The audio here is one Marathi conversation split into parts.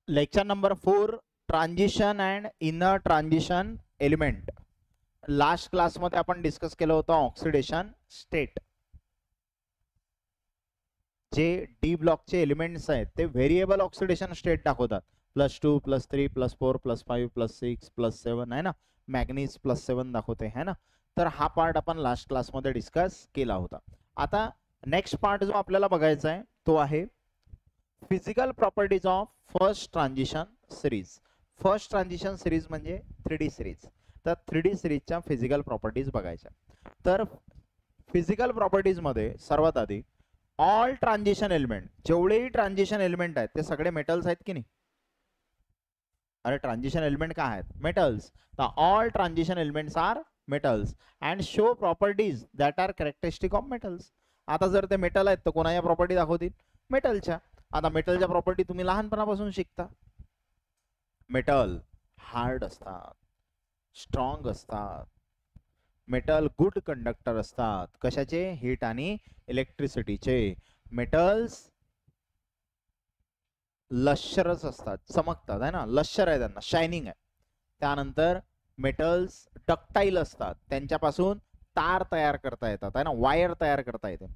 Lecture number 4, transition and inner transition element. Last क्लासमध्ये आपण डिस्कस केलं होतं ऑक्सिडेशन स्टेट. जे डी ब्लॉकचे एलिमेंट्स आहेत ते व्हेरिएबल ऑक्सिडेशन स्टेट दाखवतात. +2 +3 +4 +5 +6 +7 आहे ना. मॅग्नीज +7 दाखवते है ना. तर हा पार्ट आपण लास्ट क्लासमध्ये डिस्कस केला होता. आता नेक्स्ट पार्ट जो आपल्याला बघायचा आहे तो आहे physical properties of first transition series. First transition series म्हणजे 3D सिरीज. तर 3D सिरीजच्या फिजिकल प्रॉपर्टीज बघायच्या. तर फिजिकल प्रॉपर्टीज मध्ये सर्वात आधी ऑल ट्रान्झिशन एलिमेंट, जेवढेही ट्रान्झिशन एलिमेंट आहेत ते सगळे मेटल्स आहेत की नाही. अरे ट्रान्झिशन एलिमेंट काय आहेत? मेटल्स. तर all transition elements are metals and show properties that are characteristic of metals. आता जर ते मेटल आहेत तर कोणाच्या प्रॉपर्टी दाखवतील? मेटलच्या. आता मेटलच्या प्रॉपर्टी तुम्ही लहानपणापासून शिकता. मेटल हार्ड असतात, स्ट्रॉंग असतात. मेटल गुड कंडक्टर असतात. कशाचे? हीट आणि इलेक्ट्रिसिटीचे. मेटल्स लश्शरच असतात, चमकतात आहे ना, लश्शर आहे त्यांना, शायनिंग आहे. त्यानंतर मेटल्स डक्टाईल असतात, त्यांच्यापासून तार तयार करता येतात आहे ना, वायर तयार करता येते.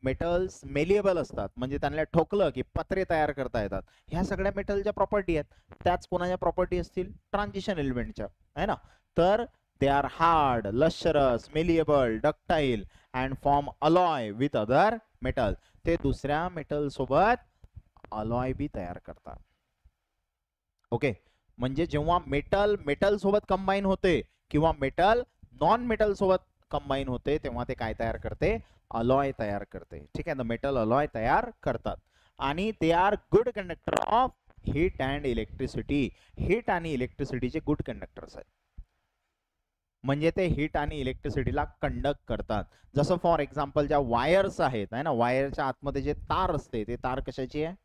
मेटल्स मेलिएबल असतात, म्हणजे त्यांना ठोकलं की पत्रे तयार करता येतात. ह्या सगळ्या मेटलच्या प्रॉपर्टी आहेत. त्याच कोणाच्या प्रॉपर्टी असतील? ट्रान्झिशन एलिमेंटच्या आहे ना. तर they are hard, lustrous, malleable, ductile and form alloy with other metal. ते दुसऱ्या मेटल सोबत अलॉय बी तयार करतात. ओके, म्हणजे जेव्हा मेटल मेटल सोबत कंबाईन होते किंवा मेटल नॉन मेटल सोबत कंबाईन होते तेव्हा ते काय तयार करते? अलॉय तयार करते. ठीक आहे, मेटल अलॉय तयार करतात. आणि ते are good conductor of heat and electricity. Heat आणि इलेक्ट्रिसिटीचे गुड कंडक्टर्स आहेत, म्हणजे ते हीट आणि इलेक्ट्रिसिटीला कंडक्ट करतात. जसं फॉर एक्झाम्पल ज्या वायर्स आहेत आहे ना, वायरच्या आतमध्ये जे तार असते ते तार कशाची आहे?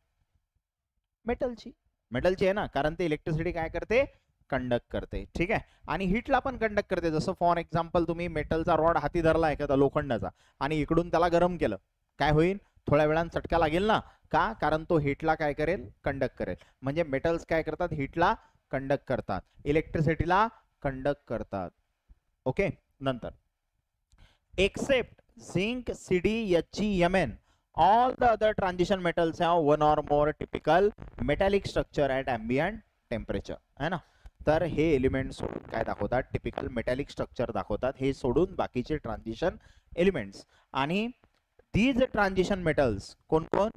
मेटलची. मेटलची आहे ना, कारण ते इलेक्ट्रिसिटी काय करते? कंडक्ट करते. ठीक आहे, आणि हीटला पण कंडक्ट करते. जसं फॉर एक्झाम्पल तुम्ही मेटलचा रॉड हाती धरला एखादा लोखंडाचा आणि इकडून त्याला गरम केलं, काय होईल? थोड्या वेळानं चटका लागेल ना. का? कारण तो हीटला काय करेल? कंडक्ट करेल. म्हणजे मेटल्स काय करतात? हीटला कंडक्ट करतात, इलेक्ट्रिसिटीला कंडक्ट करतात. ओके, नंतर except zinc, CD, Hg, Mn, all the other transition metals have one or more typical metallic structure at ambient temperature है ना. तर हे एलिमेंट सोडून काय दाखवतात? टिपिकल मेटॅलिक स्ट्रक्चर दाखवतात. हे सोडून बाकीचे ट्रान्झिशन एलिमेंट्स. आणि दीज ट्रान्झिशन मेटल्स कोण कोण?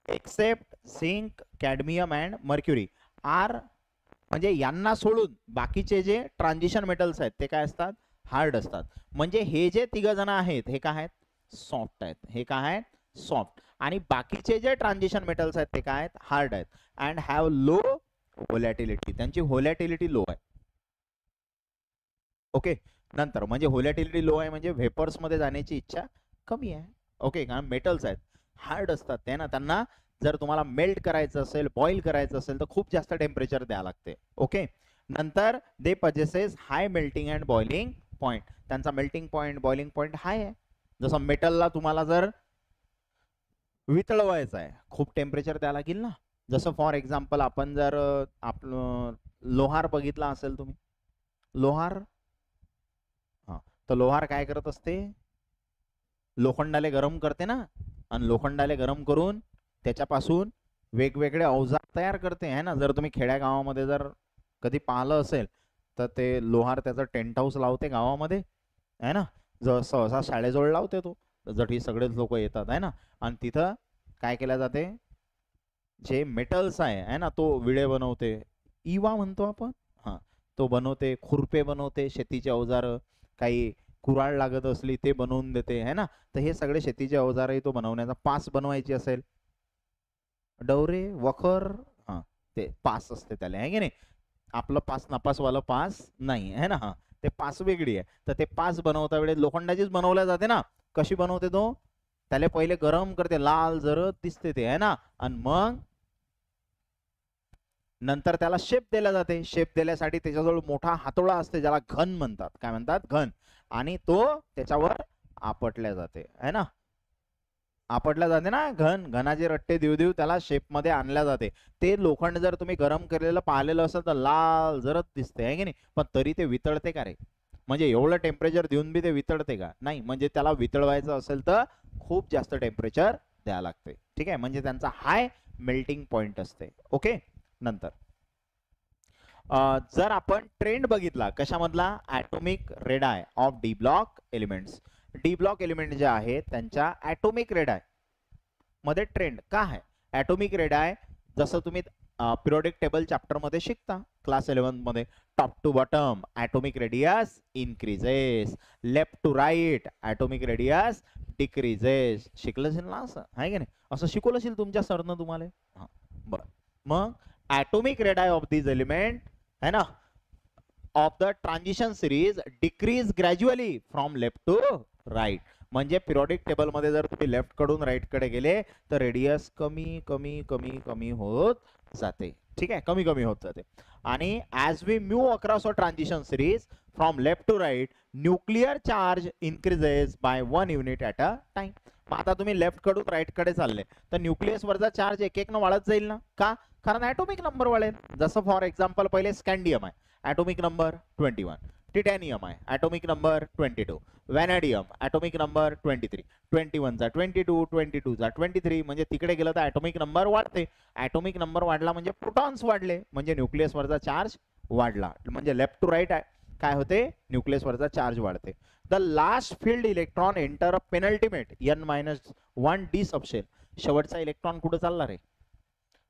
Except zinc, cadmium and mercury are, म्हणजे यांना सोडून बाकीचे जे ट्रान्झिशन मेटल्स आहेत ते काय असतात? हार्ड असतात. म्हणजे हे जे तिघ जण आहेत हे काय आहेत? सॉफ्ट आहेत. हे काय आहेत? सॉफ्ट. आणि बाकीचे जे ट्रान्झिशन मेटल्स आहेत ते काय आहेत? हार्ड आहेत. And have low volatility. त्यांची व्होलॅटिलिटी लो आहे. ओके, नंतर म्हणजे व्होलॅटिलिटी लो आहे म्हणजे व्हेपर्स मध्ये जाण्याची इच्छा कमी आहे. ओके, कारण मेटल्स आहेत, हार्ड असतात ते ना, त्यांना जर तुम्हाला मेल्ट करायचं असेल, बॉईल करायचं असेल तर खूप जास्त टेम्परेचर द्यावं लागते. ओके, नंतर they possesses high melting and boiling point. त्यांचा melting point, boiling point high आहे. जसं मेटलला तुम्हाला जर वितळवायचं आहे खूप टेम्परेचर द्यावं लागेल ना. जसं फॉर एक्झाम्पल आपण जर आपलं लोहार बघितला असेल तुम्ही, लोहार, हा, तर लोहार काय करत असते? लोखंडाले गरम करते ना, आणि लोखंडाले गरम करून त्याच्यापासून वेगवेगळे अवजार तयार करते है ना. जर तुम्ही खेड्या गावामध्ये जर कधी पाहिलं असेल तर ते लोहार त्याचं टेंट हाऊस लावते गावामध्ये है ना. सहसा शाळेजवळ लावते तो, जठी सगळेच लोक येतात आहे ना. आणि तिथं काय केल्या जाते? जे मेटल्स आहे ना, तो विळे बनवते, इवा म्हणतो आपण, हा, तो बनवते. खुरपे बनवते, शेतीचे अवजार, काही कुऱ्हाड लागत असली ते बनवून देते है ना. तर हे सगळे शेतीचे अवजारही तो बनवण्याचा. पास बनवायची असेल, डवरे, वखर, हा, ते पास असते त्याला, आहे की नाही. आपलं पास नापासवालं पास नाही आहे ना. हा, ते पास वेगळी आहे. तर ते पास बनवता वेळेस लोखंडाचीच बनवल्या जाते ना. कशी बनवते तो? त्याला पहिले गरम करते, लाल जरद दिसते ते आहे ना, आणि मग नंतर त्याला शेप दिला जाते. शेप दिल्यासाठी त्याच्याजवळ मोठा हातोडा असते ज्याला घन म्हणतात. काय म्हणतात? घन. आणि तो त्याच्यावर आपटल्या जाते है ना. आपटल्या जाते ना, घनाचे रट्टे देऊ देऊ त्याला शेप मध्ये आणल्या जाते. ते लोखंड जर तुम्ही गरम केलेलं पाहिलेलं असेल तर लाल जरत दिसते आहे की नाही, पण तरी ते वितळते का रे? म्हणजे एवढं टेम्परेचर देऊन बी ते वितळते का? नाही. म्हणजे त्याला वितळवायचं असेल तर खूप जास्त टेम्परेचर द्यावं लागते. ठीक आहे, म्हणजे त्यांचा हाय मेल्टिंग पॉइंट असते. ओके. नंतर जर आपण ट्रेंड बघितला कशामधला, atomic radii of D block elements. D block element जे आहे त्यांच्या ॲटॉमिक रेडाय मध्ये ट्रेंड का आहे? ॲटॉमिक रेडाय जसं तुम्ही पिरियोडिक टेबल चॅप्टर मध्ये शिकता क्लास 11 मध्ये, top to bottom atomic radius increases, left to right atomic radius decreases. शिकलं असेल ना असं, आहे की नाही? असं शिकवलं असेल तुमच्या सरनं तुम्हाला. हां बरं. मग atomic radii of this element है ना of the transition series decrease gradually from left to right. म्हणजे पिरियोडिक टेबल मध्ये जर तुम्ही लेफ्ट कडून राईट कडे गेले तर रेडियस कमी कमी कमी कमी होत जाते. ठीक आहे, कमी कमी होत जाते. आणि as we move across a transition series from left to right nuclear charge increases by 1 unit at a time. आता तुम्ही लेफ्ट कडून राईट कडे चालले तर न्यूक्लियस वरचा चार्ज एक एक न वाढत जाईल ना. का? कारण ॲटॉमिक नंबर वाढेल. जसं फॉर एक्झाम्पल पहिले स्कॅन्डियम आहे, ॲटॉमिक नंबर 21. टिटॅनियम आहे, atomic number 22. Vanadium atomic number 23. 21 चा 22, 22 चा 23. म्हणजे तिकडे गेलं तर ॲटॉमिक नंबर वाढते. ॲटॉमिक नंबर वाढला म्हणजे प्रोटॉन्स वाढले, म्हणजे न्यूक्लियस वरचा चार्ज वाढला. म्हणजे लेफ्ट टू राईट काय होते? न्यूक्लियस वरचा चार्ज वाढते. The last field electron enter a penultimate n-1 D subshell. शेवटचा इलेक्ट्रॉन कुठे चालला रे?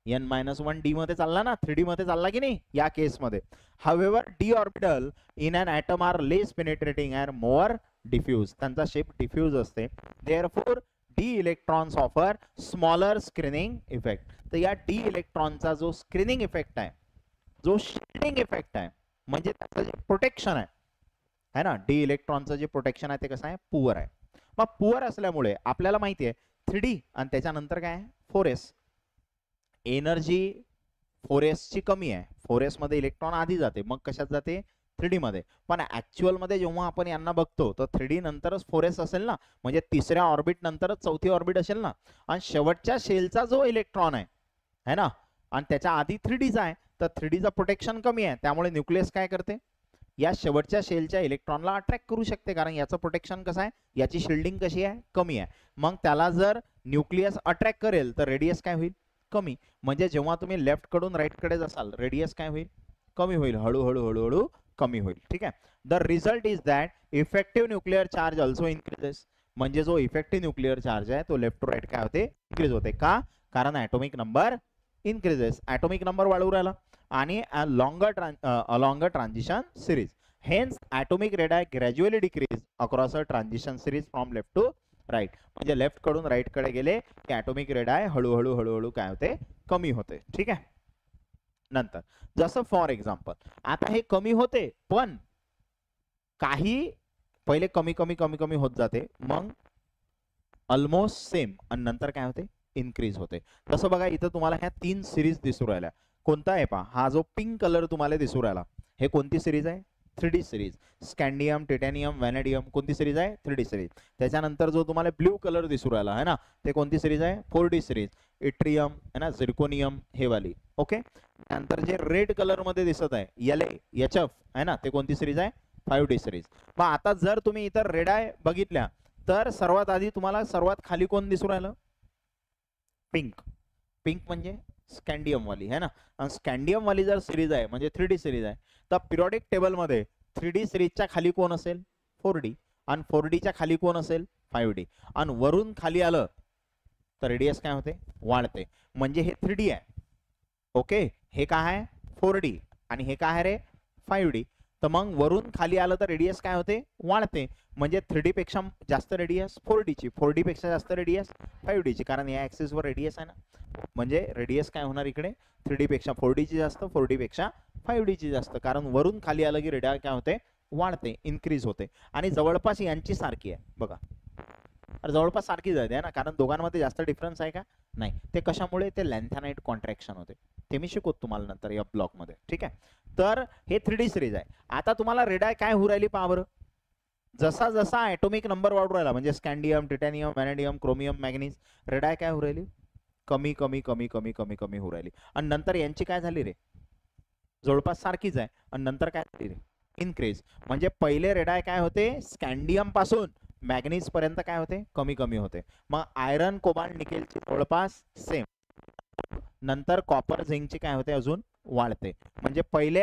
n-1 डी मध्ये चालला ना, 3D मध्ये चालला की नाही या केस मध्ये. However d orbital in an atom are less penetrating and more diffuse. त्यांचा शेप डिफ्यूज असते. Therefore d electrons offer smaller screening effect. तर या डी इलेक्ट्रॉनचा जो स्क्रीनिंग इफेक्ट आहे, जो शिल्डिंग इफेक्ट आहे, म्हणजे त्याचं जे प्रोटेक्शन आहे ना, डी इलेक्ट्रॉनचं जे प्रोटेक्शन आहे ते कसं आहे? पुअर आहे. मग पुअर असल्यामुळे आपल्याला माहिती आहे 3D आणि त्याच्यानंतर काय आहे? 4s. एनर्जी 4s ची कमी आहे. 4s मध्ये इलेक्ट्रॉन आधी जाते, मग कशात जाते? 3D मध्ये. पण ऍक्च्युअल मध्ये जेव्हा आपण यांना बघतो तर 3D नंतरच 4s असेल ना, म्हणजे तिसऱ्या ऑर्बिट नंतरच चौथी ऑर्बिट असेल ना. आणि शेवटच्या शेलचा जो इलेक्ट्रॉन आहे ना, आणि त्याच्या आधी 3Dचा आहे, तर 3Dचा प्रोटेक्शन कमी आहे. त्यामुळे न्यूक्लियस काय करते? या शेवटच्या शेलच्या इलेक्ट्रॉनला अट्रॅक्ट करू शकते, कारण याचं प्रोटेक्शन कसं आहे? याची शिल्डिंग कशी आहे? कमी आहे. मग त्याला जर न्यूक्लियस अट्रॅक्ट करेल तर रेडियस काय होईल? कमी. म्हणजे जेव्हा तुम्ही लेफ्ट कडून राईट कडे जासाल रेडियस काय होईल? कमी होईल. हळूहळू हळूहळू कमी होईल. ठीक आहे. The result is that effective nuclear charge also increases. म्हणजे जो इफेक्टिव्ह न्यूक्लिअर चार्ज आहे तो लेफ्ट टू राईट काय होते? इन्क्रीज होते. का? कारण atomic number increases. Atomic number वाढू राहिला आणि along transition series. Hence atomic radii gradually decrease across a transition series from left to right. म्हणजे लेफ्ट कडून राईट कडे गेले की ॲटॉमिक रेडाय हळूहळू हळूहळू काय होते? कमी होते. ठीक आहे. नंतर जसं फॉर एक्झाम्पल आता हे कमी होते, पण काही पहिले कमी कमी कमी कमी होत जाते, मग ऑलमोस्ट सेम, आणि नंतर काय होते? इन्क्रीज होते. तसं बघा इथं तुम्हाला ह्या 3 सिरीज दिसू राहिल्या. कोणता आहे पहा? हा जो पिंक कलर तुम्हाला दिसू राहिला हे कोणती सिरीज आहे? 3D series. Scandium, titanium, vanadium कोणती सिरीज आहे? 3D series. त्याच्यानंतर जो तुम्हाला ब्ल्यू कलर दिसू राहिला आहे ना, ते कोणती सिरीज आहे? 4D series. इट्रियम है ना, झिर्कोनियम हे वाली. ओके. नंतर जे रेड कलर मध्ये दिसत आहे LaHF आहे ना, ते कोणती सिरीज आहे? 5D series. मग आता जर तुम्ही इतर रेड आय बघितल्या तर सर्वात आधी तुम्हाला सर्वात खाली कोण दिसू राहिलं? पिंक. पिंक म्हणजे स्कॅन्डियम वाली है ना. आणि स्कॅन्डियम वाली जर सिरीज आहे म्हणजे 3D सिरीज आहे, तर पिरियोडिक टेबल मध्ये 3D सिरीजच्या खाली कोण असेल? 4D. आणि 4Dच्या खाली कोण असेल? 5D. आणि वरून खाली आलं तर रेडियस काय होते? वाढते. म्हणजे हे 3D आहे. ओके. हे काय आहे? 4D. आणि हे काय आहे रे? 5D. तर मग वरून खाली आलं तर रेडियस काय होते? वाढते. म्हणजे 3D पेक्षा जास्त रेडियस 4D ची, 4D पेक्षा जास्त रेडियस 5D ची, कारण या ऍक्सिस वर रेडियस आहे ना. म्हणजे रेडियस काय होणार इकडे? 3D पेक्षा 4D ची जास्त, 4D पेक्षा 5D ची जास्त, कारण वरून खाली आलं की रेडियस काय होते? वाढते, इन्क्रीज होते. आणि जवळपास यांची सारखी आहे बघा. जवळपास सारखीच आहे ना, कारण दोघांमध्ये जास्त डिफरन्स आहे का? नाही. ते कशामुळे? ते लॅन्थॅनाइट कॉन्ट्रॅक्शन होते. ते मी शिकवतो तुम्हाला नंतर या ब्लॉक मध्ये. ठीक आहे. तर हे 3D सिरीज आहे. आता तुम्हाला रेडाय काय होऊ राहिली पहा बरं. जसा जसा ऍटॉमिक नंबर वाढू राहिला म्हणजे स्कॅन्डियम, टिटॅनियम, व्हॅनेडियम, क्रोमियम, मॅग्नीज, रेडाय काय होऊ राहिली, कमी कमी कमी कमी कमी कमी होऊ राहिली. आणि नंतर यांची काय झाली रे, जवळपास सारखीच आहे. आणि नंतर काय झाली रे, इन्क्रीज. म्हणजे पहिले रेडाय काय होते, स्कॅन्डियम पासून मॅग्नीज पर्यंत काय होते, कमी कमी होते. मग आयरन, कोबाल्ट, निकेलची जवळपास सेम. नंतर कॉपर, झिंकची काय होते, अजून वाढते. म्हणजे पहिले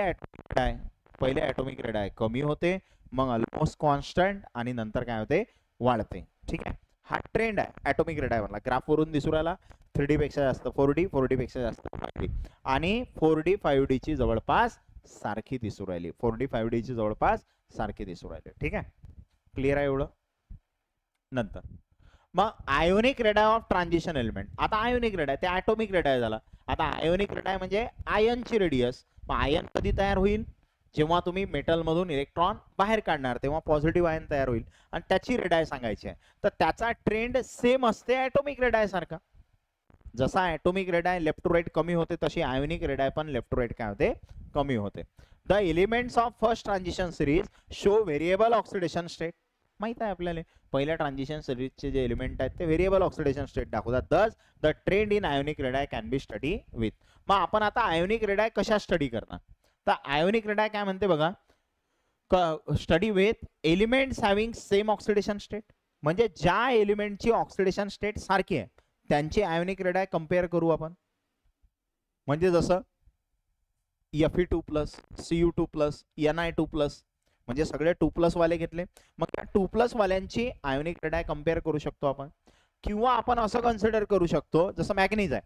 ॲटॉमिक रेडाय कमी होते, मग ऑलमोस्ट कॉन्स्टंट, आणि नंतर काय होते, वाढते. ठीक आहे, हा ट्रेंड आहे ॲटॉमिक रेडाय मधला. ग्राफ वरून दिसू राहिला 3D पेक्षा जास्त 4D, 4D पेक्षा जास्त 5D, आणि 4D 5D ची जवळपास सारखी दिसू राहिली. 4D 5D ची जवळपास सारखी दिसू राहिली. ठीक आहे, क्लिअर आहे एवढं. नंतर मग ionic radii of transition element. आता आयोनिक रेडाय ते ॲटॉमिक रेडाय झाला. आता आयोनिक रेडाय म्हणजे आयनची रेडियस. मग आयन कधी तयार होईल, जेव्हा तुम्ही मेटल मधून इलेक्ट्रॉन बाहेर काढणार तेव्हा पॉझिटिव्ह आयन तयार होईल, आणि त्याची रेडाय सांगायची आहे. तर त्याचा ट्रेंड सेम असते ॲटॉमिक रेडाय सारखा. जसा ॲटॉमिक रेडाय लेफ्ट टू राईट कमी होते, तशी आयोनिक रेडाय पण लेफ्ट टू राईट काय होते, कमी होते. The elements of first transition series show variable oxidation state. माहित आहे आपल्याला पहिल्या ट्रान्झिशन सिरीजचे जे एलिमेंट आहेत ते व्हेरिएबल ऑक्सिडेशन स्टेट दाखवतात. Thus the trend in ionic radii can be study with. मग आपण आता आयोनिक रेडाय कशा स्टडी करणार, तर आयोनिक रेडाय काय म्हणते बघा, study with elements having same oxidation state. म्हणजे ज्या एलिमेंटची ऑक्सिडेशन स्टेट सारखी आहे त्यांची आयोनिक रेडाय कम्पेअर करू आपण. म्हणजे जसं Fe2+, Cu2+, Ni2+, म्हणजे सगळे 2+ वाले घेतले. मग त्या 2+ वाल्यांची आयोनिक रेडाय कम्पेअर करू शकतो आपण. किंवा आपण असं कन्सिडर करू शकतो, जसं मॅग्नीज आहे,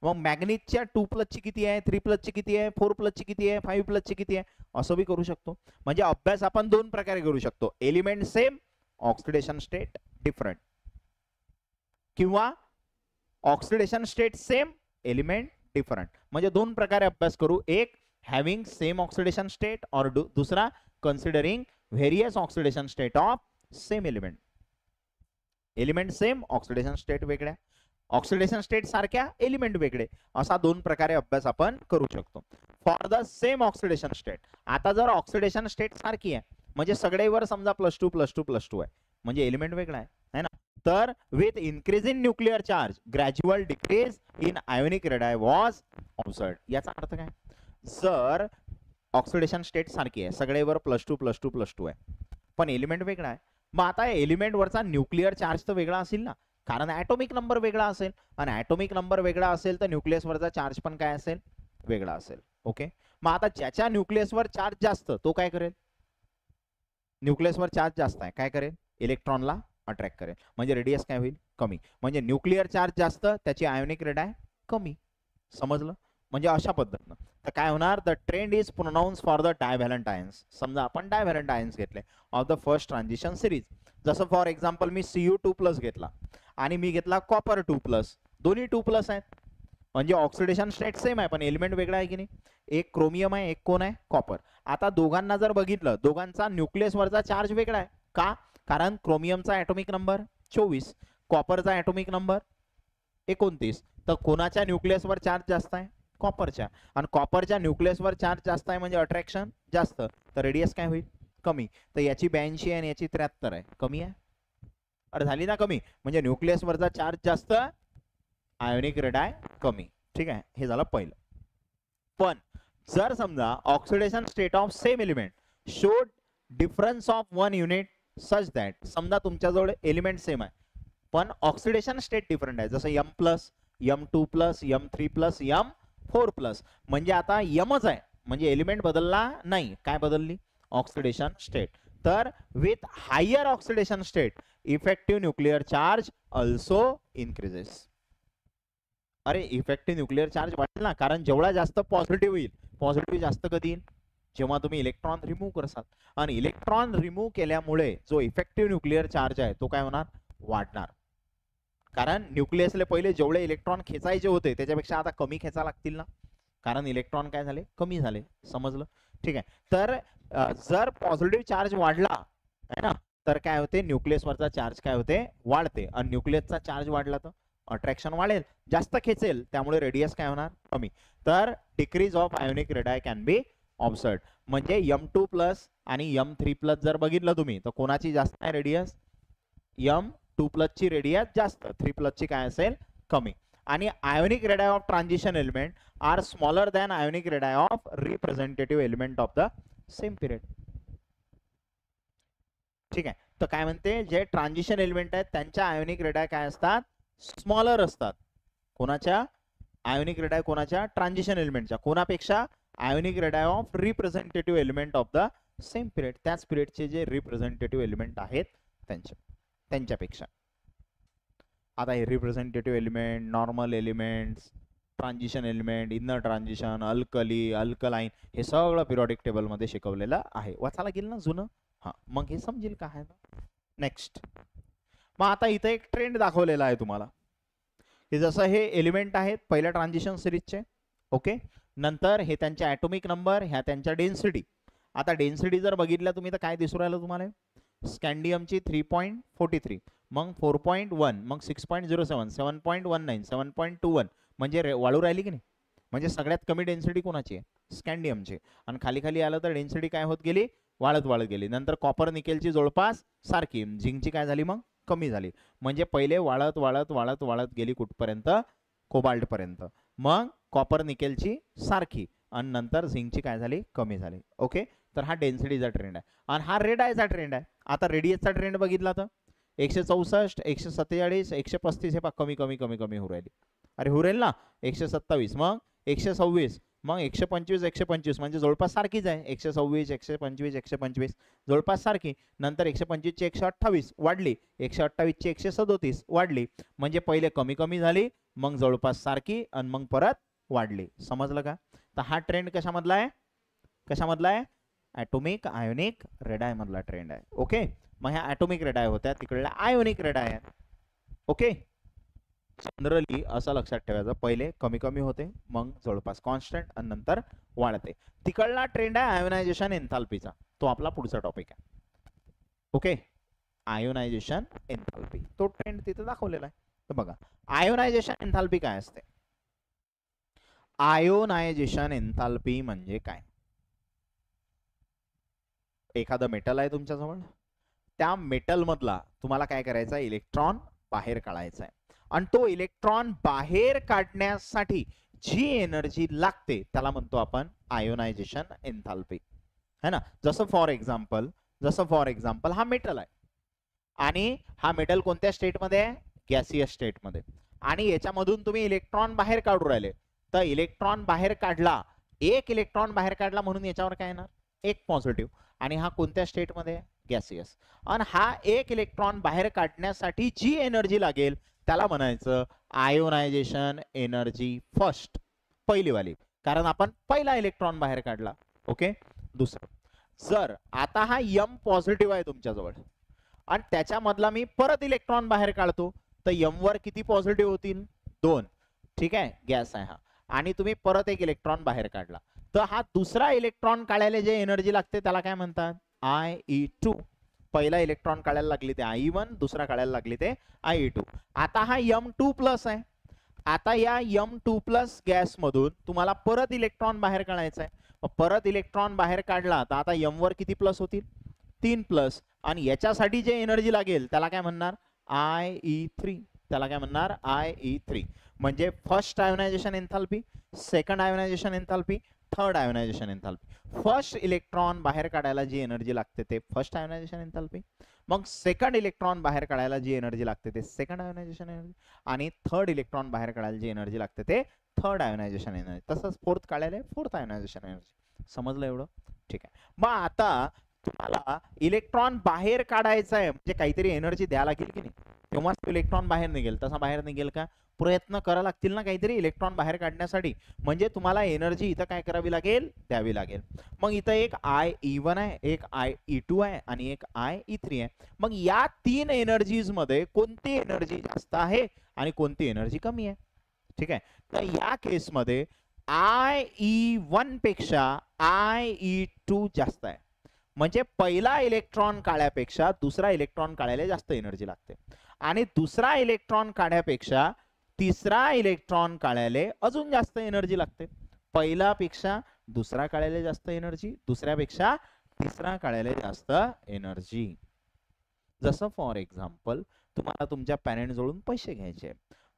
मग मॅग्नीजच्या 2+ ची किती आहे, 3+ ची किती आहे, 4+ ची किती आहे, 5+ ची किती आहे, असं बी करू शकतो. म्हणजे अभ्यास आपण दोन प्रकारे करू शकतो, element same, oxidation state different, किंवा oxidation state same, element different. म्हणजे दोन प्रकारे अभ्यास करू, एक हॅव्हिंग सेम ऑक्सिडेशन स्टेट, और दुसरा considering various oxidation state of same element. Element same, oxidation state वेगळ्या, ऑक्सिडेशन स्टेट सारख्या, एलिमेंट वेगळे, असा दोन प्रकारे अभ्यास आपण करू शकतो. For the same oxidation state. आता जर ऑक्सिडेशन स्टेट सारखी आहे म्हणजे सगळेवर समजा +2 आहे, म्हणजे एलिमेंट वेगळा आहे ना. तर with increase in nuclear charge gradual decrease in ionic radii was observed. याचा अर्थ काय, जर ऑक्सिडेशन स्टेट सारखी आहे, सगळेवर +2 आहे, पण एलिमेंट वेगळा आहे, मग आता एलिमेंट वरचा न्यूक्लिअर चार्ज तर वेगळा असेल ना, कारण ॲटॉमिक नंबर वेगळा असेल, आणि ॲटॉमिक नंबर वेगळा असेल तर न्यूक्लियस वरचा चार्ज पण काय असेल, वेगळा असेल. ओके, मग आता ज्याच्या न्यूक्लियस वर चार्ज जास्त तो काय करेल, न्यूक्लियस वर चार्ज जास्त आहे, काय करेल, इलेक्ट्रॉनला अट्रॅक्ट करेल, म्हणजे रेडियस काय होईल, कमी. म्हणजे न्यूक्लिअर चार्ज जास्त, त्याची आयोनिक रेडाय कमी. समजलं, म्हणजे अशा पद्धतीनं. तर काय होणार, the trend is pronounce for the divalent ions. समजा आपण डायव्हॅलंट आयन्स घेतले of the first transition series. जसं फॉर एक्झाम्पल मी Cu2+ घेतला आणि मी घेतला कॉपर 2+, दोन्ही 2+ आहेत, म्हणजे ऑक्सिडेशन स्टेट सेम आहे पण एलिमेंट वेगळा आहे की नाही. एक क्रोमियम आहे, एक कोण आहे, कॉपर. आता दोघांना जर बघितलं, दोघांचा न्यूक्लियस वरचा चार्ज वेगळा आहे. का, कारण क्रोमियमचा ॲटॉमिक नंबर 24, कॉपरचा ॲटॉमिक नंबर 29. तर कोणाच्या न्यूक्लियस वर चार्ज जास्त आहे, कॉपरच्या. आणि कॉपरच्या न्यूक्लियस वर चार्ज जास्त आहे म्हणजे अट्रॅक्शन जास्त, तर रेडियस काय होईल, कमी. तर याची 82 आणि याची 73 आहे, कमी आहे. अरे झाली ना कमी, म्हणजे न्यूक्लियस वरचा चार्ज जास्त, आयोनिक रेडाय कमी. ठीक आहे, हे झालं पहिलं. पण जर समजा oxidation state of same element showed difference of 1 unit such that, समजा तुमच्याजवळ एलिमेंट सेम आहे पण ऑक्सिडेशन स्टेट डिफरंट आहे, जसं M+, M2+, M3+, M4+, म्हणजे आता यमच आहे, म्हणजे एलिमेंट बदलला नाही, काय बदलली, ऑक्सिडेशन स्टेट. तर with higher oxidation state effective nuclear charge also increases. अरे इफेक्टिव्ह न्यूक्लिअर चार्ज वाढेल ना, कारण जेवढा जास्त पॉझिटिव्ह येईल, पॉझिटिव्ह जास्त कधी येईल, जेव्हा तुम्ही इलेक्ट्रॉन रिमूव्ह करसाल. आणि इलेक्ट्रॉन रिमूव्ह केल्यामुळे जो इफेक्टिव्ह न्यूक्लिअर चार्ज आहे तो काय होणार, वाढणार. कारण न्यूक्लियसले पहिले जेवढे इलेक्ट्रॉन खेचायचे होते त्याच्यापेक्षा आता कमी खेचा लागतील ना, कारण इलेक्ट्रॉन काय झाले, कमी झाले. समजलं, ठीक आहे. तर जर पॉझिटिव्ह चार्ज वाढला आहे ना, तर काय होते, न्यूक्लियस वरचा चार्ज काय होते, वाढते. आणि न्यूक्लियसचा चार्ज वाढला तर अट्रॅक्शन वाढेल, जास्त खेचेल, त्यामुळे रेडियस काय होणार, कमी. तर decrease of ionic radii can be observed. म्हणजे M2+ आणि M3+ जर बघितलं तुम्ही तर कोणाची जास्त आहे रेडियस, M2+ ची रेडियस जास्त, 3+ ची काय असेल कमी. आणि ionic radii of transition element are smaller than ionic radii of representative element of the same period. ठीक आहे, तर काय म्हणते जे ट्रान्झिशन एलिमेंट आहेत त्यांच्या आयोनिक रेडाय काय असतात, स्मॉलर असतात. कोणाच्या आयोनिक रेडाय, कोणाच्या ट्रान्झिशन एलिमेंटच्या, कोणापेक्षा ionic radii of representative element of the same period, त्याच पिरियडचे जे रिप्रेझेंटेटिव्ह एलिमेंट आहेत त्यांच्यापेक्षा. आता हे representative element, normal elements, transition element, inner transition, alkali, alkaline, हे सगळं पिरियोडिक टेबल मध्ये शिकवलेलं आहे. वाचायला गेलं ना जुनं, हा मग हे समजेल काय आहे. नेक्स्ट, मग आता इथे एक ट्रेंड दाखवलेला आहे तुम्हाला की जसं हे एलिमेंट आहेत पहिल्या ट्रान्झिशन सिरीजचे, ओके, नंतर हे त्यांचे ॲटॉमिक नंबर, ह्या त्यांच्या डेन्सिटी. आता डेन्सिटी जर बघितल्या तुम्ही तर काय दिसू राहिलं तुम्हाला, स्कॅन्डियमची 3.43, मग 4.1, मग 6.07, 7.19, 7.21, म्हणजे वाढू राहिली की नाही. म्हणजे सगळ्यात कमी डेन्सिटी कोणाची आहे, स्कॅन्डियमची. आणि खाली खाली आलं तर डेन्सिटी काय होत गेली, वाढत गेली. नंतर कॉपर निकेलची जवळपास सारखी, झिंकची काय झाली मग कमी झाली. म्हणजे पहिले वाढत वाढत वाढत वाढत गेली कुठपर्यंत, कोबाल्ट पर्यंत, मग कॉपर निकेलची सारखी, आणि नंतर झिंकची काय झाली कमी झाली. ओके, तर हा डेन्सिटीचा ट्रेंड आहे. आणि हा रेडायचा ट्रेंड आहे. आता रेडियसचा ट्रेंड बघितला तर 164, 147, 135 हे पा कमी कमी कमी कमी होऊ राहिली. अरे होऊ राहील ना, 127, मग 126, मग 125, 125, म्हणजे जवळपास सारखीच आहे. 126, 125, 125 जवळपास सारखी. नंतर 125 ची 128 वाढली, 128 ची 137 वाढली. म्हणजे पहिले कमी कमी झाली, मग जवळपास सारखी, आणि मग परत वाढली. समजलं का. तर हा ट्रेंड कशामधला आहे, कशामधला आहे, ॲटॉमिक आयोनिक रेडाय मधला ट्रेंड आहे. ओके, मग ह्या ॲटॉमिक रेडाय होत्या, तिकडल्या आयोनिक रेडाय आहेत. ओके, जनरली असं लक्षात ठेवायचं, पहिले कमी कमी होते, मग जवळपास कॉन्स्टंट, आणि नंतर वाढते. तिकडला ट्रेंड आहे आयोनायझेशन एन्थाल्पीचा, तो आपला पुढचा टॉपिक आहे. ओके, आयोनायझेशन एन्थाल्पी, तो ट्रेंड तिथे दाखवलेला आहे. तर बघा आयोनायझेशन एन्थाल्पी काय असते. आयोनायझेशन एन्थाल्पी म्हणजे काय, एखादं मेटल आहे तुमच्याजवळ, त्या मेटल मधला तुम्हाला काय करायचं आहे, इलेक्ट्रॉन बाहेर काढायचा आहे. आणि तो इलेक्ट्रॉन बाहेर काढण्यासाठी जी एनर्जी लागते त्याला म्हणतो आपण आयोनायझेशन एन्थाल्पी, है ना. जसं फॉर एक्झाम्पल हा मेटल आहे, आणि हा मेटल कोणत्या स्टेटमध्ये आहे, गॅसियस स्टेटमध्ये, आणि याच्यामधून तुम्ही इलेक्ट्रॉन बाहेर काढू राहिले. तर इलेक्ट्रॉन बाहेर काढला, एक इलेक्ट्रॉन बाहेर काढला, म्हणून याच्यावर काय येणार, एक पॉझिटिव्ह. आणि हा कोणत्या स्टेटमध्ये आहे, गॅसियस. आणि हा एक इलेक्ट्रॉन बाहेर काढण्यासाठी जी एनर्जी लागेल त्याला म्हणायचं आयोनायझेशन एनर्जी फर्स्ट, पहिली वाली, कारण आपण पहिला इलेक्ट्रॉन बाहेर काढला. ओके, दुसरं, जर आता हा M पॉझिटिव्ह आहे तुमच्याजवळ, आणि त्याच्यामधला मी परत इलेक्ट्रॉन बाहेर काढतो, तर M वर किती पॉझिटिव्ह होतील, 2. ठीक आहे, गॅस आहे हा, आणि तुम्ही परत एक इलेक्ट्रॉन बाहेर काढला, तर हा दुसरा इलेक्ट्रॉन काढायला जे एनर्जी लागते त्याला काय म्हणतात, IE2. पहिला इलेक्ट्रॉन काढायला लागली ते IE1, दुसरा काढायला लागली ते IE2. आता हा M2+ आहे. आता या M2+ गॅस मधून तुम्हाला परत इलेक्ट्रॉन बाहेर काढायचा आहे. परत इलेक्ट्रॉन बाहेर काढला तर आता M वर किती प्लस होतील, 3+, आणि याच्यासाठी जे एनर्जी लागेल त्याला काय म्हणणार, IE3. त्याला काय म्हणणार, IE3. म्हणजे first ionization enthalpy, second ionization enthalpy, third ionization enthalpy. First electron बाहेर काढायला जी एनर्जी लागते ते फर्स्ट आयोनायझेशन एन्थाल्पी, मग सेकंड इलेक्ट्रॉन बाहेर काढायला जी एनर्जी लागते ते सेकंड आयोनायझेशन एनर्जी, आणि थर्ड इलेक्ट्रॉन बाहेर काढायला जी एनर्जी लागते ते थर्ड आयोनायझेशन एनर्जी. तसंच फोर्थ काढायला फोर्थ आयोनायझेशन एनर्जी. समजलं एवढं, ठीक आहे. मग आता तुम्हाला इलेक्ट्रॉन बाहेर काढायचा आहे, म्हणजे काहीतरी एनर्जी द्यायला लागेल की नाही, तेव्हाच तो इलेक्ट्रॉन बाहेर निघेल. तसा बाहेर निघेल का, प्रयत्न करावं लागतील ना काहीतरी इलेक्ट्रॉन बाहेर काढण्यासाठी. म्हणजे तुम्हाला एनर्जी इथं काय करावी लागेल, द्यावी लागेल. मग इथं एक IE1 आहे, एक IE2 आहे, आणि एक IE3 आहे. मग या 3 एनर्जीज मध्ये कोणती एनर्जी जास्त आहे आणि कोणती एनर्जी कमी आहे. ठीक आहे, तर या केसमध्ये IE1 पेक्षा IE2 जास्त आहे. म्हणजे पहिला इलेक्ट्रॉन काढण्यापेक्षा दुसरा इलेक्ट्रॉन काढायला जास्त एनर्जी लागते, आणि दुसरा इलेक्ट्रॉन काढण्यापेक्षा तिसरा इलेक्ट्रॉन काढायला अजून जास्त एनर्जी लागते. पहिला पेक्षा दुसरा काढायला जास्त एनर्जी, दुसऱ्यापेक्षा तिसरा काढायला जास्त एनर्जी. जसं फॉर एक्झाम्पल तुम्हाला तुमच्या पॅरेंट जवळून पैसे घ्यायचे,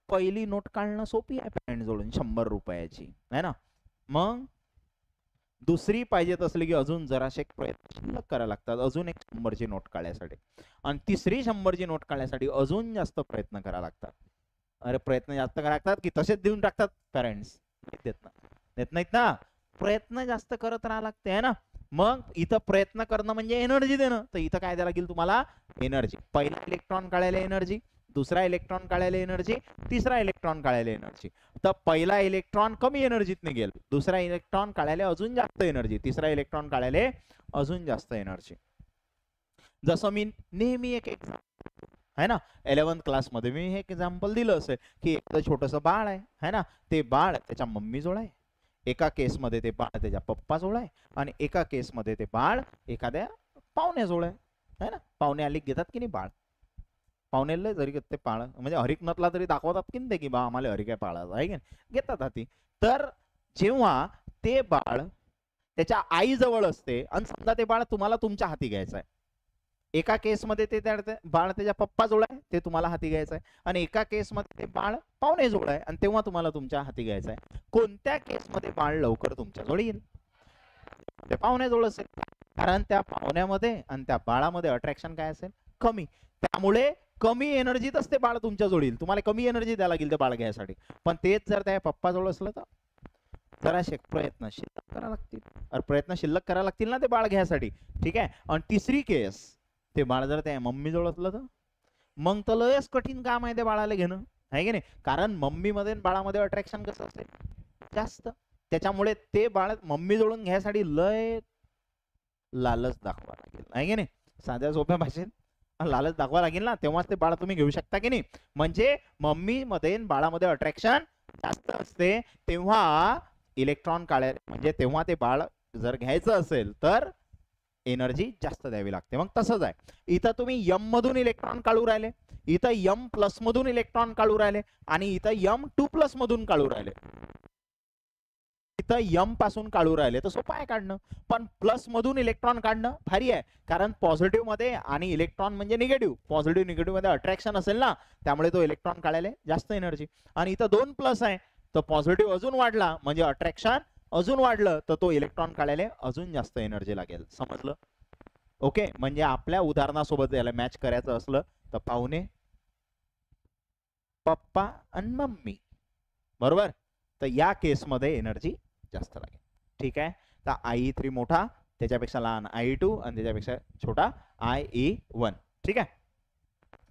पहिली नोट काढणं सोपी आहे पॅरेंट जवळून 100 रुपयाची आहे ना. मग दुसरी पाहिजेत असली की अजून जराशे प्रयत्न शिल्लक करायला लागतात, अजून एक 100ची नोट काढण्यासाठी. आणि तिसरी 100ची नोट काढण्यासाठी अजून जास्त प्रयत्न करायला लागतात. अरे प्रयत्न जास्त करायला लागतात की तसेच देऊन टाकतात पॅरेंट्स? देत नाहीत ना. प्रयत्न जास्त करत राहावं लागते आहे ना. मग इथं प्रयत्न करणं म्हणजे एनर्जी देणं. तर इथं काय द्यायला लागेल तुम्हाला? एनर्जी. पहिला इलेक्ट्रॉन काढायला एनर्जी, दुसरा इलेक्ट्रॉन काढायला एनर्जी, तिसरा इलेक्ट्रॉन काढायला एनर्जी. तर पहिला इलेक्ट्रॉन कमी एनर्जीत निघेल, दुसरा इलेक्ट्रॉन काढायला अजून जास्त एनर्जी, तिसरा इलेक्ट्रॉन काढायला अजून जास्त एनर्जी. जसं मी नेहमी एक एक्झाम्पल आहे ना 11th क्लासमध्ये मी हे एक्झाम्पल दिलं असेल की एखादं छोटंसं बाळ आहे ना, ते बाळ त्याच्या मम्मीजवळ आहे, एका केसमध्ये ते बाळ त्याच्या पप्पाजवळ आहे, आणि एका केसमध्ये ते बाळ एखाद्या पाहुण्याजवळ आहे ना. पाहुणे आले घेतात की नाही बाळ, पाहुण्याला जरी ते पाळ म्हणजे हरिक नसला तरी दाखवतात की नाही की बा आम्हाला हरिक आहे पाळायचं आहे की घेतात हाती. तर जेव्हा ते बाळ त्याच्या आईजवळ असते आणि समजा ते बाळ तुम्हाला तुमच्या हाती घ्यायचं आहे, एका केसमध्ये ते बाळ त्याच्या पप्पाजवळ आहे ते तुम्हाला हाती घ्यायचं आहे, आणि एका केसमध्ये ते बाळ पाहुण्याजवळ आहे आणि तेव्हा तुम्हाला तुमच्या हाती घ्यायचं आहे. कोणत्या केसमध्ये बाळ लवकर तुमच्याजवळ येईल? ते पाहुण्याजवळ असेल, कारण त्या पाहुण्यामध्ये आणि त्या बाळामध्ये अट्रॅक्शन काय असेल? कमी. त्यामुळे कमी एनर्जीतच ते बाळ तुमच्याजवळ येईल. तुम्हाला कमी एनर्जी द्यायला लागेल ते बाळ घ्यायसाठी. पण तेच जर त्या पप्पाजवळ असलं तर जराशे प्रयत्न शिल्लक करायला लागतील, प्रयत्न शिल्लक करायला लागतील ना ते बाळ घ्यायसाठी. ठीक आहे. आणि तिसरी केस ते बाळ जर त्या मम्मी जवळ असलं तर मग तर लयच कठीण काम आहे ते बाळाला घेणं आहे की नाही. कारण मम्मीमध्ये बाळामध्ये अट्रॅक्शन कसं असते? जास्त. त्याच्यामुळे ते बाळ मम्मी जवळून घ्यायसाठी लय लालच दाखवा लागेल आहे की नाही. साध्या सोप्या भाषेत लालच दाखवा लागेल ना, तेव्हाच ते बाळ तुम्ही घेऊ शकता की नाही. म्हणजे मम्मी मध्ये बाळामध्ये अट्रॅक्शन जास्त असते, तेव्हा इलेक्ट्रॉन काढायला म्हणजे तेव्हा ते बाळ जर घ्यायचं असेल तर एनर्जी जास्त द्यावी लागते. मग तसंच आहे इथं, तुम्ही यम मधून इलेक्ट्रॉन काढू राहिले, इथं यम प्लस मधून इलेक्ट्रॉन काढू राहिले, आणि इथं M2+ मधून काढू राहिले, इथं यम पासून काढू राहिले. तर सोपं आहे काढणं. पण प्लस मधून इलेक्ट्रॉन काढणं भारी आहे, कारण पॉझिटिव्ह मध्ये आणि इलेक्ट्रॉन म्हणजे निगेटिव्ह, पॉझिटिव्ह निगेटिव्ह मध्ये अट्रॅक्शन असेल ना, त्यामुळे तो इलेक्ट्रॉन काढायला जास्त एनर्जी. आणि इथं 2+ आहे, तर पॉझिटिव्ह अजून वाढला म्हणजे अट्रॅक्शन अजून वाढलं, तर तो इलेक्ट्रॉन काढायला अजून जास्त एनर्जी लागेल. समजलं? ओके. म्हणजे आपल्या उदाहरणासोबत याला मॅच करायचं असलं तर पाहुणे, पप्पा आणि मम्मी, बरोबर. तर या केसमध्ये एनर्जी जास्त लागेल. ठीक आहे. तर IE3 मोठा, त्याच्यापेक्षा लहान IE2 आणि त्याच्यापेक्षा छोटा IE1. ठीक आहे.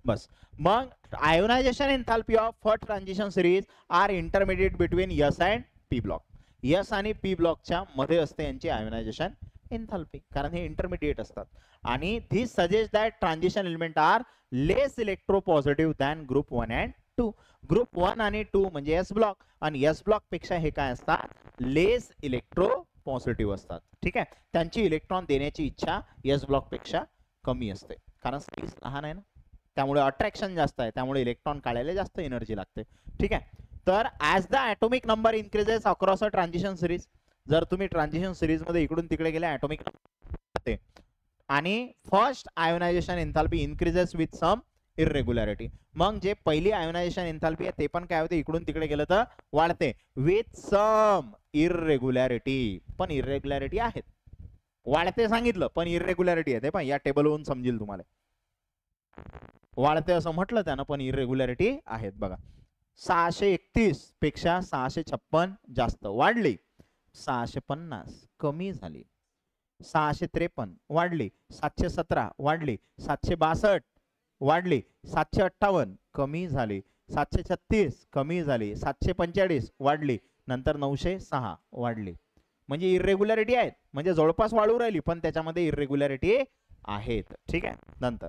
बस. मग ionization enthalpy of first transition series are intermediate between S and P block. S आणि P ब्लॉकच्या मध्ये असते यांची आयोनायझेशन एन्थाल्पी, कारण हे इंटरमिडिएट असतात. आणि this suggest that transition element are less electropositive than group 1 and 2. Group 1 आणि 2 म्हणजे S ब्लॉक, आणि S ब्लॉक पेक्षा हे काय असतात? लेस इलेक्ट्रो पॉझिटिव्ह असतात. ठीक आहे. त्यांची इलेक्ट्रॉन देण्याची इच्छा S ब्लॉक पेक्षा कमी असते, कारण साईज लहान आहे ना, त्यामुळे अट्रॅक्शन जास्त आहे, त्यामुळे इलेक्ट्रॉन काढायला जास्त एनर्जी लागते. ठीक आहे. तर as the atomic number increases across a transition series, जर तुम्ही ट्रान्झिशन सिरीज मध्ये इकडून तिकडे गेले ॲटॉमिक नंबर, आणि first ionization enthalpy increases with some irregularity. मग जे पहिली आयोनायझेशन एन्थाल्पी आहे ते पण काय होते? इकडून तिकडे गेलं तर वाढते विथ सम इरेग्युलॅरिटी. पण इरेग्युलॅरिटी आहेत, वाढते सांगितलं पण इरेग्युलॅरिटी आहे. ते पण या टेबलवरून समजेल तुम्हाला. वाढते असं म्हटलं त्यानं, पण इरेग्युलॅरिटी आहेत. बघा, 631 पेक्षा 656 जास्त वाढली, 650 कमी झाली, 653 वाढली, 717 वाढली, 762 वाढली, 758 कमी झाली, 736 कमी झाली, 745 वाढली, नंतर 906 वाढली. म्हणजे इरेग्युलॅरिटी आहेत, म्हणजे जवळपास वाढू राहिली पण त्याच्यामध्ये इरेग्युलॅरिटी आहेत. ठीक आहे. नंतर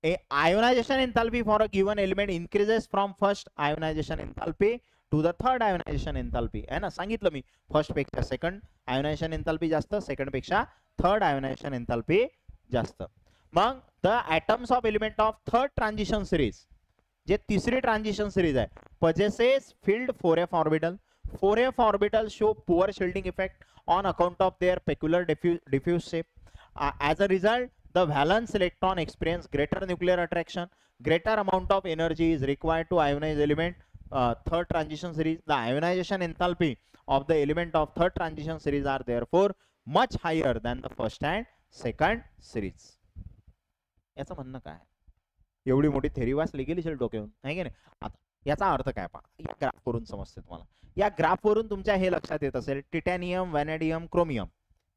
ionization enthalpy for a given element increases from first ionization enthalpy to the third ionization enthalpy. है ना, सांगितलं मी, फर्स्ट पेक्षा सेकंड आयोनायझेशन एन्थाल्पी जास्त, सेकंड पेक्षा थर्ड आयोनायझेशन एन्थाल्पी जास्त. मग the atoms of element of third transition series, जे तिसरी ट्रान्झिशन सिरीज आहे, possesses filled 4f orbital. 4f orbital show poor shielding effect on account of their peculiar diffuse shape. As a result, the valence electron experience greater nuclear attraction. Greater amount of energy is required to ionize element. Third transition series, the ionization enthalpy of the element of third transition series are therefore much higher than the first and second series. याचं म्हणणं काय? एवढी मोठी थेरी वाचली गेली असेल डोक्यावरून, आहे की नाही? आता याचा अर्थ काय पहा, या ग्राफ वरून समजते तुम्हाला. या ग्राफ वरून तुमच्या हे लक्षात येत असेल, टिटॅनियम, व्हॅनेडियम, क्रोमियम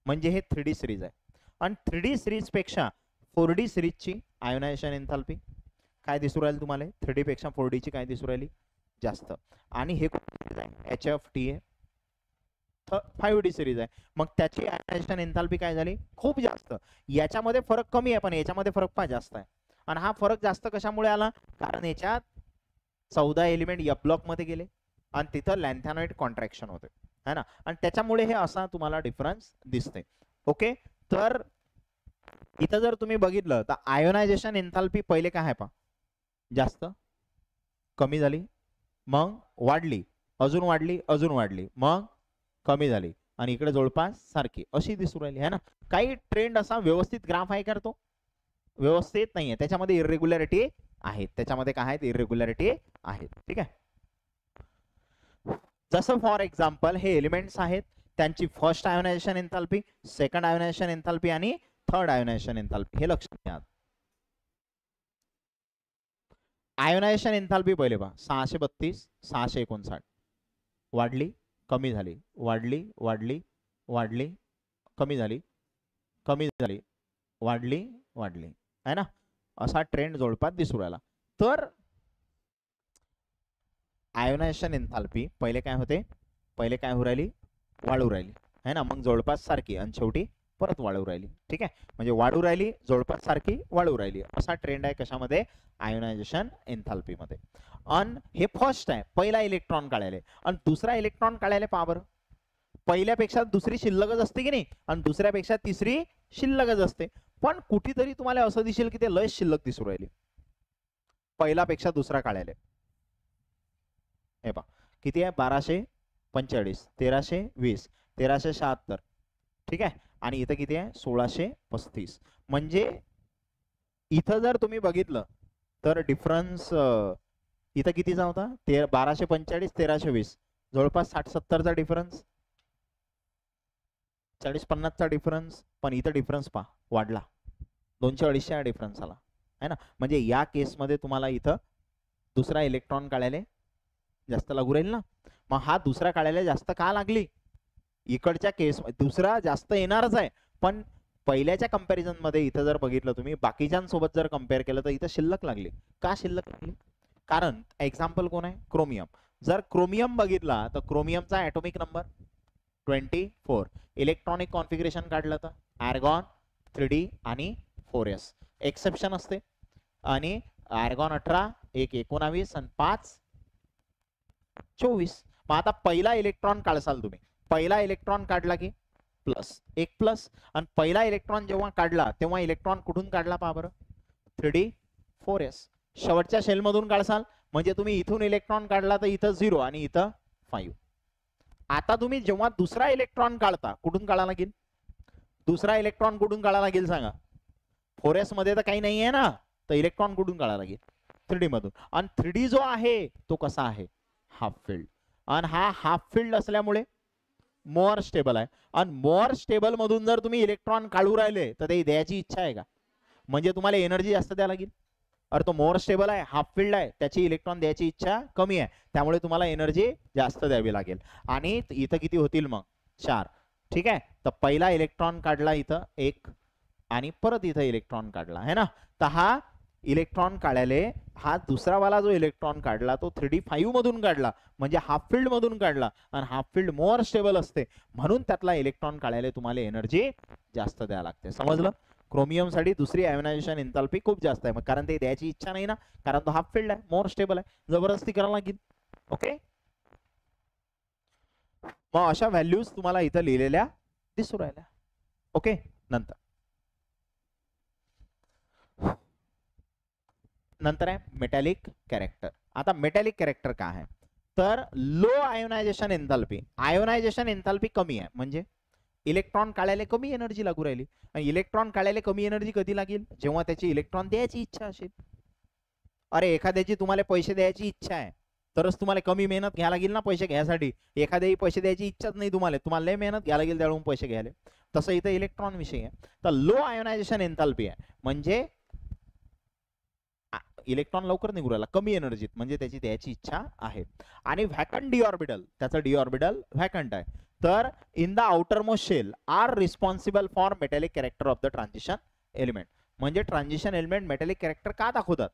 म्हणजे हे 3D सिरीज आहे. आणि 3D सिरीज पेक्षा 4D सिरीजची आयोनायझेशन एन्थाल्पी काय दिसू राहील तुम्हाला? 3D पेक्षा 4D ची काय दिसू राहिली? जास्त. आणि हे HFTA 5D सिरीज आहे, मग त्याची आयोनायझेशन एन्थाल्पी काय झाली? खूप जास्त. याच्यामध्ये फरक कमी आहे पण याच्यामध्ये फरक पहा जास्त आहे. आणि हा फरक जास्त कशामुळे आला? कारण याच्यात 14 एलिमेंट एफ ब्लॉक मध्ये गेले आणि तिथं लॅन्थॅनॉइड कॉन्ट्रॅक्शन होते, है ना, आणि त्याच्यामुळे हे असा तुम्हाला डिफरन्स दिसते. ओके, तर इथं जर तुम्ही बघितलं तर आयोनायझेशन एन्थाल्पी पहिले काय आहे पहा, जास्त, कमी झाली, मग वाढली, अजून वाढली, अजून वाढली, मग कमी झाली, आणि इकडे जवळपास सारखी अशी दिसू राहिली, है ना. काही ट्रेंड असा व्यवस्थित ग्राफ आहे करतो? व्यवस्थित नाहीये, त्याच्यामध्ये इरेग्युलॅरिटी आहेत. त्याच्यामध्ये काय आहेत? इरेग्युलॅरिटी आहेत. ठीक आहे. जसं फॉर एक्झाम्पल हे एलिमेंट्स आहेत, त्यांची first ionization enthalpy, second ionization enthalpy आणि थर्ड आयोनायझेशन एन्थाल्पी हे लक्षात घ्या. आयोनायझेशन एन्थाल्पी पहिले पहा, 632, 659, वाढली, कमी झाली, वाढली, वाढली, वाढली, कमी झाली, कमी झाली, वाढली, वाढली, है ना. असा ट्रेंड जवळपास दिसू राहिला. तर आयोनायझेशन एन्थाल्पी पहिले काय होते? पहिले काय होऊ राहिली? वाढू राहिली, है ना, मग जवळपास सारखी आणि शेवटी परत वाढू राहिली. ठीक आहे, म्हणजे वाढू राहिली, जवळपास सारखी, वाढू राहिली, असा ट्रेंड आहे कशामध्ये? आयोनायझेशन एन्थाल्पी मध्ये. आणि हे फर्स्ट आहे, पहिला इलेक्ट्रॉन काढायला आणि दुसरा इलेक्ट्रॉन काढायला पहा बरं. पहिल्यापेक्षा दुसरी शिल्लकच असते की नाही, आणि दुसऱ्यापेक्षा तिसरी शिल्लकच असते, पण कुठेतरी तुम्हाला असं दिसेल की ते लय शिल्लक दिसू राहिली पहिल्यापेक्षा दुसरा काढायला. हे पहा किती आहे? 1245, 1320, 1376. ठीक आहे, आणि इथं किती आहे? 1635. म्हणजे इथं जर तुम्ही बघितलं तर डिफरन्स इथं कितीचा होता? 1245, 1320, जवळपास 60-70 चा डिफरन्स, 40-50 चा डिफरन्स. पण इथं डिफरन्स पहा, वाढला, 200-250 डिफरन्स आला, है ना. म्हणजे या केसमध्ये तुम्हाला इथं दुसरा इलेक्ट्रॉन काढायला जास्त लागू राहील ना. मग हा दुसरा काढायला जास्त का लागली? इकडच्या केस दुसरा जास्त येणारच आहे, पण पहिल्याच्या कंपॅरिझन मध्ये इथं जर बघितलं तुम्ही, बाकीच्यांसोबत जर कम्पेअर केलं तर इथं शिल्लक लागली. का शिल्लक लागली? कारण एक्झाम्पल कोण आहे? क्रोमियम. जर क्रोमियम बघितला तर क्रोमियमचा ॲटॉमिक नंबर 24. इलेक्ट्रॉनिक कॉन्फिगरेशन काढलं तर आर्गॉन 3D आणि 4s. एक्सेप्शन असते, आणि आर्गॉन 18, 1 19 आणि 5 24. मग आता पहिला इलेक्ट्रॉन काढसाल तुम्ही, पहिला इलेक्ट्रॉन काढला की प्लस, 1 प्लस, आणि पहिला इलेक्ट्रॉन जेव्हा काढला तेव्हा इलेक्ट्रॉन कुठून काढला पहा बरं? 3D 4s. शेवटच्या शेल मधून काढसाल म्हणजे तुम्ही इथून इलेक्ट्रॉन काढला तर इथं 0 आणि इथं 5. आता तुम्ही जेव्हा दुसरा इलेक्ट्रॉन काढता, कुठून काढा लागेल? दुसरा इलेक्ट्रॉन कुठून काढा लागेल सांगा? 4s मध्ये तर काही नाही आहे ना, तर इलेक्ट्रॉन कुठून काढा लागेल? 3D मधून. आणि 3D जो आहे तो कसा आहे? Half filled. आणि हा हाफ फिल्ड असल्यामुळे मोर स्टेबल आहे. आणि मोर स्टेबल मधून जर तुम्ही इलेक्ट्रॉन काढू राहिले तर ते द्यायची इच्छा आहे का? म्हणजे तुम्हाला एनर्जी जास्त द्यावी लागेल. अरे तो मोर स्टेबल आहे, हाफ फिल्ड आहे, त्याची इलेक्ट्रॉन द्यायची इच्छा कमी आहे, त्यामुळे तुम्हाला एनर्जी जास्त द्यावी लागेल. आणि इथं किती होतील मग? 4. ठीक आहे, तर पहिला इलेक्ट्रॉन काढला इथं 1, आणि परत इथं इलेक्ट्रॉन काढला, है ना. तर हा इलेक्ट्रॉन काढायले हा दुसरा वाला जो इलेक्ट्रॉन काढला तो 3D 5 मधून काढला, म्हणजे हाफ फिल्ड मधून काढला, आणि हाफ फिल्ड मोर स्टेबल असते म्हणून त्यातला इलेक्ट्रॉन काढायला तुम्हाला एनर्जी जास्त द्यावी लागते. समजलं? क्रोमियम साठी दुसरी आयोनायझेशन एन्थाल्पी खूप जास्त आहे, कारण ते द्यायची इच्छा नाही ना, कारण तो हाफ फिल्ड आहे, मोर स्टेबल आहे, जबरदस्ती करायला लागेल. ओके, मग अशा व्हॅल्यूज तुम्हाला इथं लिहिलेल्या दिसू राहिल्या. ओके, नंतर आहे मेटॅलिक कॅरेक्टर. आता मेटॅलिक कॅरेक्टर काय आहे? तर low ionization enthalpy, ionization enthalpy कमी आहे, म्हणजे इलेक्ट्रॉन काढायला कमी एनर्जी लागू राहिली. इलेक्ट्रॉन काढायला कमी एनर्जी कधी लागेल, जेव्हा त्याची इलेक्ट्रॉन द्यायची इच्छा असेल. अरे एखाद्याची तुम्हाला पैसे द्यायची इच्छा आहे तरच तुम्हाला कमी मेहनत घ्यायला लागेल ना पैसे घ्यायसाठी. एखाद्याही पैसे द्यायची इच्छाच नाही तुम्हाला लय मेहनत घ्यायला लागेल त्यावेळून पैसे घ्यायला. तसं इथं इलेक्ट्रॉन विषय आहे. तर लो आयोनायझेशन एन्थाल्पी आहे म्हणजे इलेक्ट्रॉन लवकर निघू राहिला कमी एनर्जीत, म्हणजे त्याची द्यायची इच्छा आहे. आणि व्हॅकंट डी ऑर्बिटल, त्याचं डी ऑर्बिटल व्हॅकंट आहे. तर in the outermost shell are responsible for metallic character of the transition element. म्हणजे ट्रान्झिशन एलिमेंट मेटॅलिक कॅरेक्टर का दाखवतात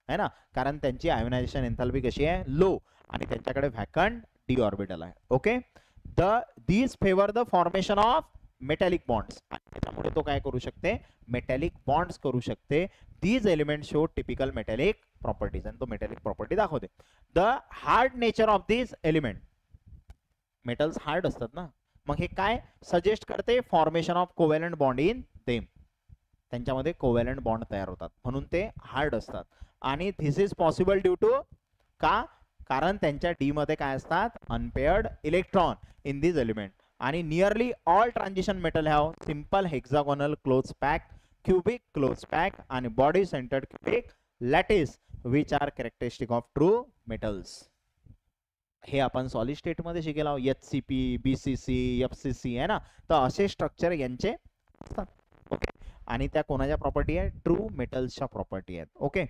है ना, कारण त्यांची आयोनायझेशन एन्थाल्पी कशी आहे, लो, आणि त्यांच्याकडे व्हॅकंट डी ऑर्बिटल आहे. Okay, these favour the formation of metallic bonds. त्यामुळे तो काय करू शकते, मेटॅलिक बॉन्ड्स करू शकते. These element show typical metallic properties, आणि तो मेटॅलिक प्रॉपर्टी दाखवते. The hard nature of these element, metals hard असतात ना, मग हे काय सजेस्ट करते, formation of covalent bond in them. त्यांच्यामध्ये कोव्हॅलंट बॉन्ड तयार होतात म्हणून ते हार्ड असतात. आणि this is possible due to का, कारण त्यांच्या डी मध्ये काय असतात, unpaired electron in this element. आणि nearly all transition metal have simple hexagonal close pack, cubic close pack आणि body centred cubic lattice which are characteristic of true metals. हे आपण सॉलिड स्टेट मध्ये शिकेल आहोत, HCP, BCC, FCC आहे ना. तर असे स्ट्रक्चर यांचे असतात. ओके, आणि त्या कोणाच्या प्रॉपर्टी आहे, ट्रू मेटल्सच्या प्रॉपर्टी आहेत. ओके,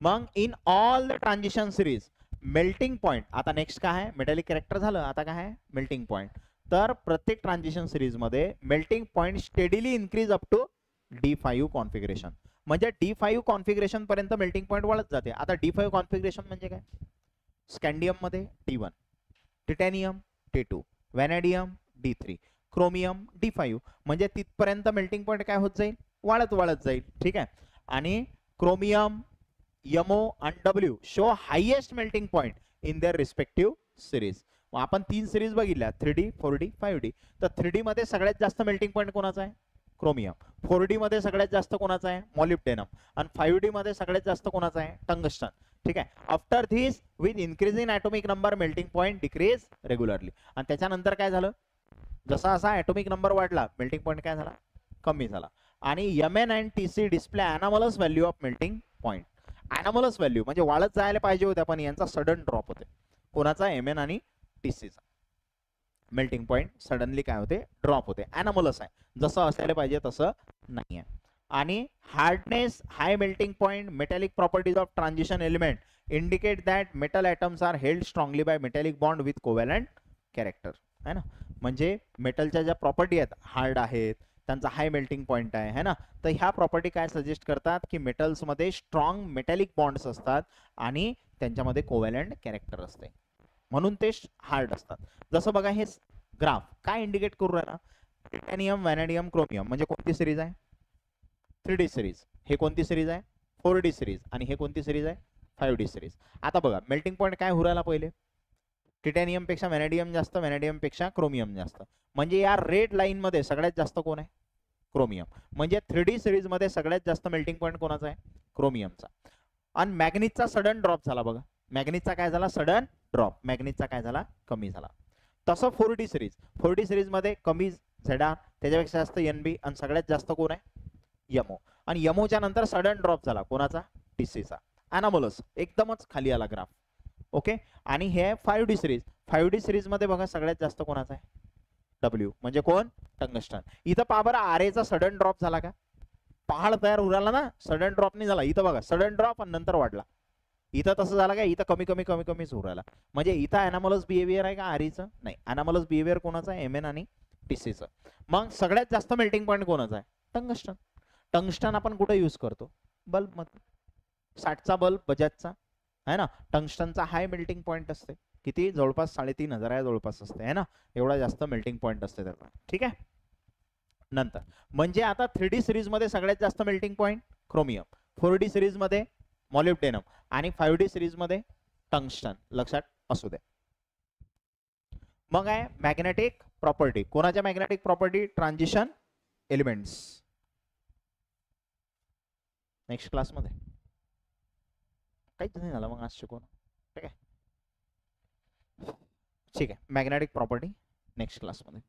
मग in all the transition series melting point, आता नेक्स्ट काय आहे, मेटॅलिक कॅरेक्टर झालं, आता काय आहे, मेल्टिंग पॉइंट. तर प्रत्येक ट्रान्झिशन सिरीज मध्ये melting point steadily increase up to D5 configuration. म्हणजे D5 कॉन्फिगरेशन पर्यंत मेल्टिंग पॉइंट वाढत जाते. आता D5 कॉन्फिगरेशन म्हणजे काय, स्कॅन्डियम मध्ये T1, titanium T2, vanadium D3, chromium D5. म्हणजे तिथपर्यंत मेल्टिंग पॉइंट काय होत जाईल, वाढत जाईल. ठीक आहे, आणि क्रोमियम, MO आणि W show highest melting point in their respective series. आपण 3 सिरीज बघितल्या, 3D, 4D, 5D. तर 3D मध्ये सगळ्यात जास्त मेल्टिंग पॉइंट कोणाचा आहे, क्रोमियम. 4D मध्ये सगळ्यात जास्त कोणाचा आहे, मॉलिब्डेनम. आणि 5D मध्ये सगळ्यात जास्त कोणाचा आहे, टंगस्टन. ठीक आहे, after this with increase in atomic number melting point decrease regularly. आणि त्याच्यानंतर काय झालं, जसा असा ॲटॉमिक नंबर वाढला मेल्टिंग पॉइंट काय झाला, कमी झाला. आणि Mn and TC display anomalous value of melting point. Anomalous value म्हणजे वाढत जायला पाहिजे होत्या, पण यांचा सडन ड्रॉप होते. कोणाचा, Mn आणि TCचा मेल्टिंग पॉइंट सडनली काय होते, ड्रॉप होते. अॅनामलस आहे, जसं असायला पाहिजे तसं नाही आहे. आणि hardness, high melting point, metallic properties of transition element indicate that metal atoms are held strongly by metallic bond with covalent character. है ना, म्हणजे मेटलच्या ज्या प्रॉपर्टी आहेत, हार्ड आहेत, त्यांचा हाय मेल्टिंग पॉइंट आहे ना. तर ह्या प्रॉपर्टी काय सजेस्ट करतात की मेटल्स मध्ये स्ट्रॉंग मेटॅलिक बॉन्ड्स असतात आणि त्यांच्यामध्ये कोव्हॅलंट कॅरेक्टर असते, म्हणून ते हार्ड असतात. जसं बघा हे ग्राफ काय इंडिकेट करू राहिला, टिटॅनियम, व्हॅनेडियम, क्रोमियम. म्हणजे कोणती सिरीज आहे, 3D सिरीज. हे कोणती सिरीज आहे, 4D सिरीज. आणि हे कोणती सिरीज आहे, 5D सिरीज. आता बघा मेल्टिंग पॉइंट काय होऊ राहिला, पहिले टिटॅनियम पेक्षा व्हॅनेडियम जास्त, व्हॅनेडियम पेक्षा क्रोमियम जास्त. म्हणजे या रेड लाईन मध्ये सगळ्यात जास्त कोण आहे, क्रोमियम. म्हणजे 3D सिरीज मध्ये सगळ्यात जास्त मेल्टिंग पॉइंट कोणाचा आहे, क्रोमियमचा. आणि मॅग्नीजचा सडन ड्रॉप झाला बघा, मॅग्नीजचा काय झाला, सडन ड्रॉप. मॅग्नीजचा काय झाला, कमी झाला. तसं 4D सिरीज, 4D सिरीज मध्ये कमी Zr, त्याच्यापेक्षा जास्त Nb, आणि सगळ्यात जास्त कोण आहे, MO. आणि MOच्या नंतर सडन ड्रॉप झाला कोणाचा, TCचा. अॅनामलस, एकदमच खाली आला ग्राफ. ओके, आणि हे 5D सिरीज. 5D सिरीज मध्ये बघा सगळ्यात जास्त कोणाचा आहे, W. म्हणजे कोण, टंगस्टन. इथं पहा बरं RA चा सडन ड्रॉप झाला का, पहाड तयार उराला ना, सडन ड्रॉप नाही झाला. इथं बघा सडन ड्रॉप आणि नंतर वाढला. इथं तसं झालं का, इथं कमी कमी कमी कमीच उराला. म्हणजे इथं अॅनामलस बिहेवियर आहे का RE चं, नाही. अॅनामलस बिहेवियर कोणाचं आहे, Mn आणि TCचं. मग सगळ्यात जास्त मेल्टिंग पॉइंट कोणाचा आहे, टंगस्टन. टंगस्टन आपण कुठे यूज करतो, बल्ब मध्ये. 60चा बल्ब बजाजचा आहे ना, टंगस्टनचा हाय मेल्टिंग पॉइंट असते, किती, जवळपास 3500 जवळपास असते है ना, एवढा जास्त मेल्टिंग पॉइंट असते त्याचा. ठीक आहे, नंतर म्हणजे आता 3D सिरीज मध्ये सगळ्यात जास्त melting point chromium, 4D series मध्ये मॉलिब्डेनम, आणि 5D सिरीज मध्ये टंगस्टन. लक्षात असू द्या. मग आहे मॅग्नेटिक प्रॉपर्टी. कोणाच्या magnetic property, transition elements. Next class मध्ये काहीच नाही झालं मग आज शिकवून. ठीक आहे, ठीक आहे, मॅग्नेटिक प्रॉपर्टी नेक्स्ट क्लास मध्ये.